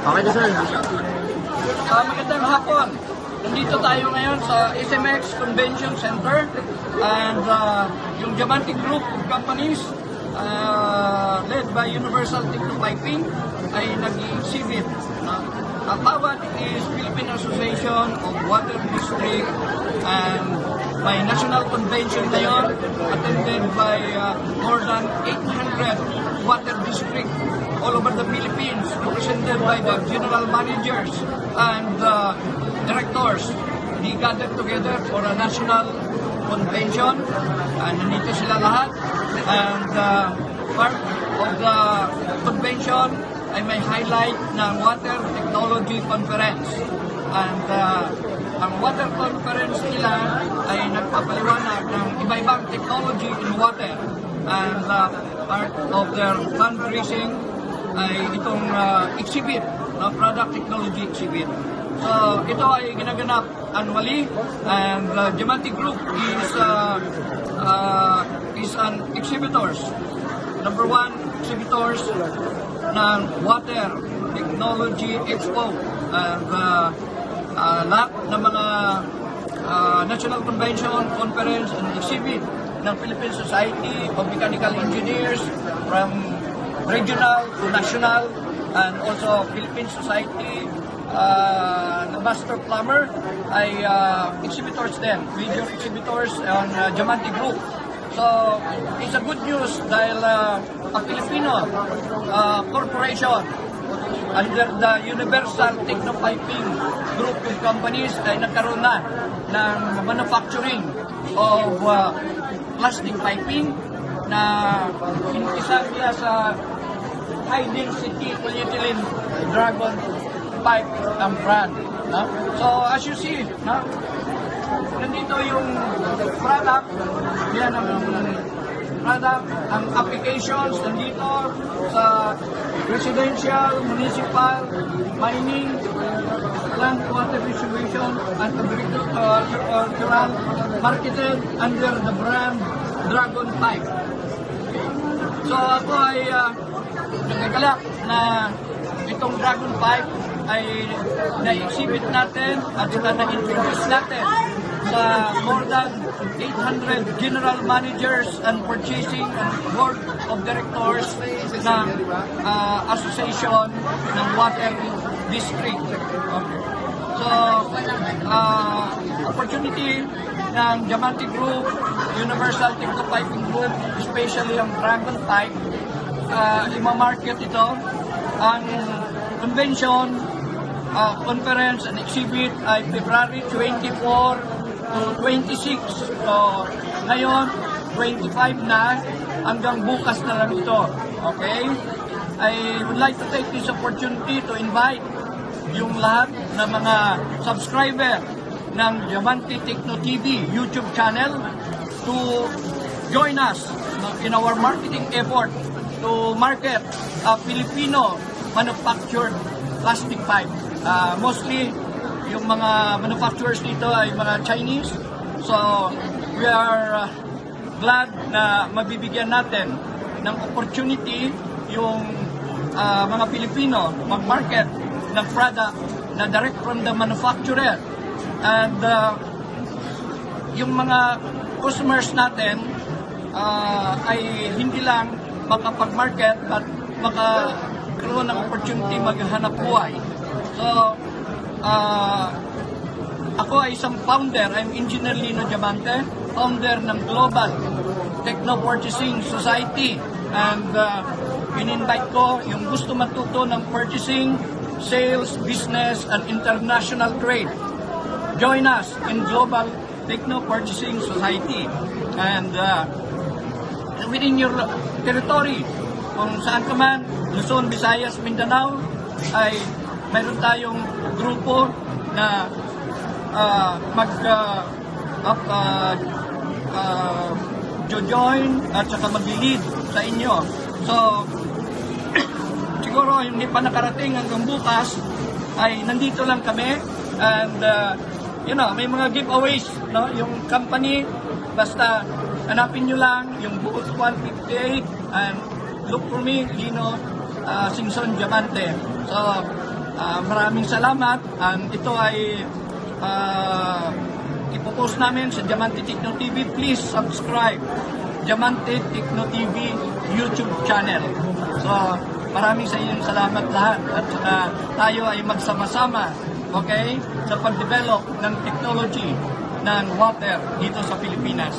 Okay na sir. Magandang hapon. Nandito tayo ngayon sa SMX Convention Center and yung Diamante Group of Companies led by Universal Technopiping ay nag-exhibit. PAWAD is Philippine Association of Water District and may national convention ngayon attended by more than 800 water districts all over the Philippines, represented by the general managers and directors. They gathered together for a national convention and nandito sila lahat, and part of the convention ay may highlight ng Water Technology Conference, and ang water conference nila ay nagpapaliwanag ng iba-ibang technology in water, and part of their fundraising ay itong exhibit, product technology exhibit. So ito ay ginaganap annually, and Diamante Group is an exhibitors, number one exhibitors ng Water Technology Expo, and lahat ng mga National Convention, Conference, and Exhibit ng Philippine Society of Mechanical Engineers from regional to national, and also Philippine Society ng Master Plumber ay exhibitors din, video exhibitors on Diamante Group. So, it's a good news dahil a Filipino corporation under the Universal Technopiping Group of Companies ay nagkaroon na ng manufacturing of plastic piping na inisa niya sa high density polyethylene dragon pipe ang brand. No? So as you see, no? Nandito yung product, yan ang product, ang applications nandito sa residential, municipal, mining, plant water distribution, and agricultural, marketed under the brand Dragon Pipe. So ako ay nagagalak na itong Dragon Pipe ay na-exhibit natin at saka na-introduce natin sa more than 800 general managers and purchasing and board of directors ng association ng water district. Okay. So, opportunity ng Diamante Group, Universal Technopiping Group, especially ang Dragon Pipe, ima-market ito. Ang convention, conference and exhibit ay February 24 to 26. So, ngayon, 25 na, hanggang bukas na lang ito. Okay? I would like to take this opportunity to invite yung lahat ng mga subscriber ng Diamante Techno TV YouTube channel to join us in our marketing effort to market Filipino manufactured plastic pipe. Mostly, yung mga manufacturers dito ay mga Chinese. So, we are glad na mabibigyan natin ng opportunity yung mga Pilipino mag-market ng product na direct from the manufacturer. And yung mga customers natin ay hindi lang makapag-market but makakaroon ng opportunity maghanap buhay. So, ako ay isang founder, I'm Engineer Lino Diamante, founder ng Global Techno Purchasing Society, and in-invite ko yung gusto matuto ng purchasing, sales, business, and international trade. Join us in Global Techno Purchasing Society, and within your territory, kung saan ka man, Luzon, Visayas, Mindanao, ay mayroon tayong grupo na join at saka mag-lead sa inyo. So, siguro hindi pa nakarating hanggang bukas ay nandito lang kami, and may mga giveaways, no? Yung company, basta hanapin nyo lang yung booth 158 and look for me, Lino Singson Diamante. So, Maraming salamat. Ito ay ipopost namin sa Diamante Techno TV. Please subscribe Diamante Techno TV YouTube channel. So, maraming sa inyong salamat lahat. At saka tayo ay magsama-sama, okay, sa pag-develop ng technology ng water dito sa Pilipinas.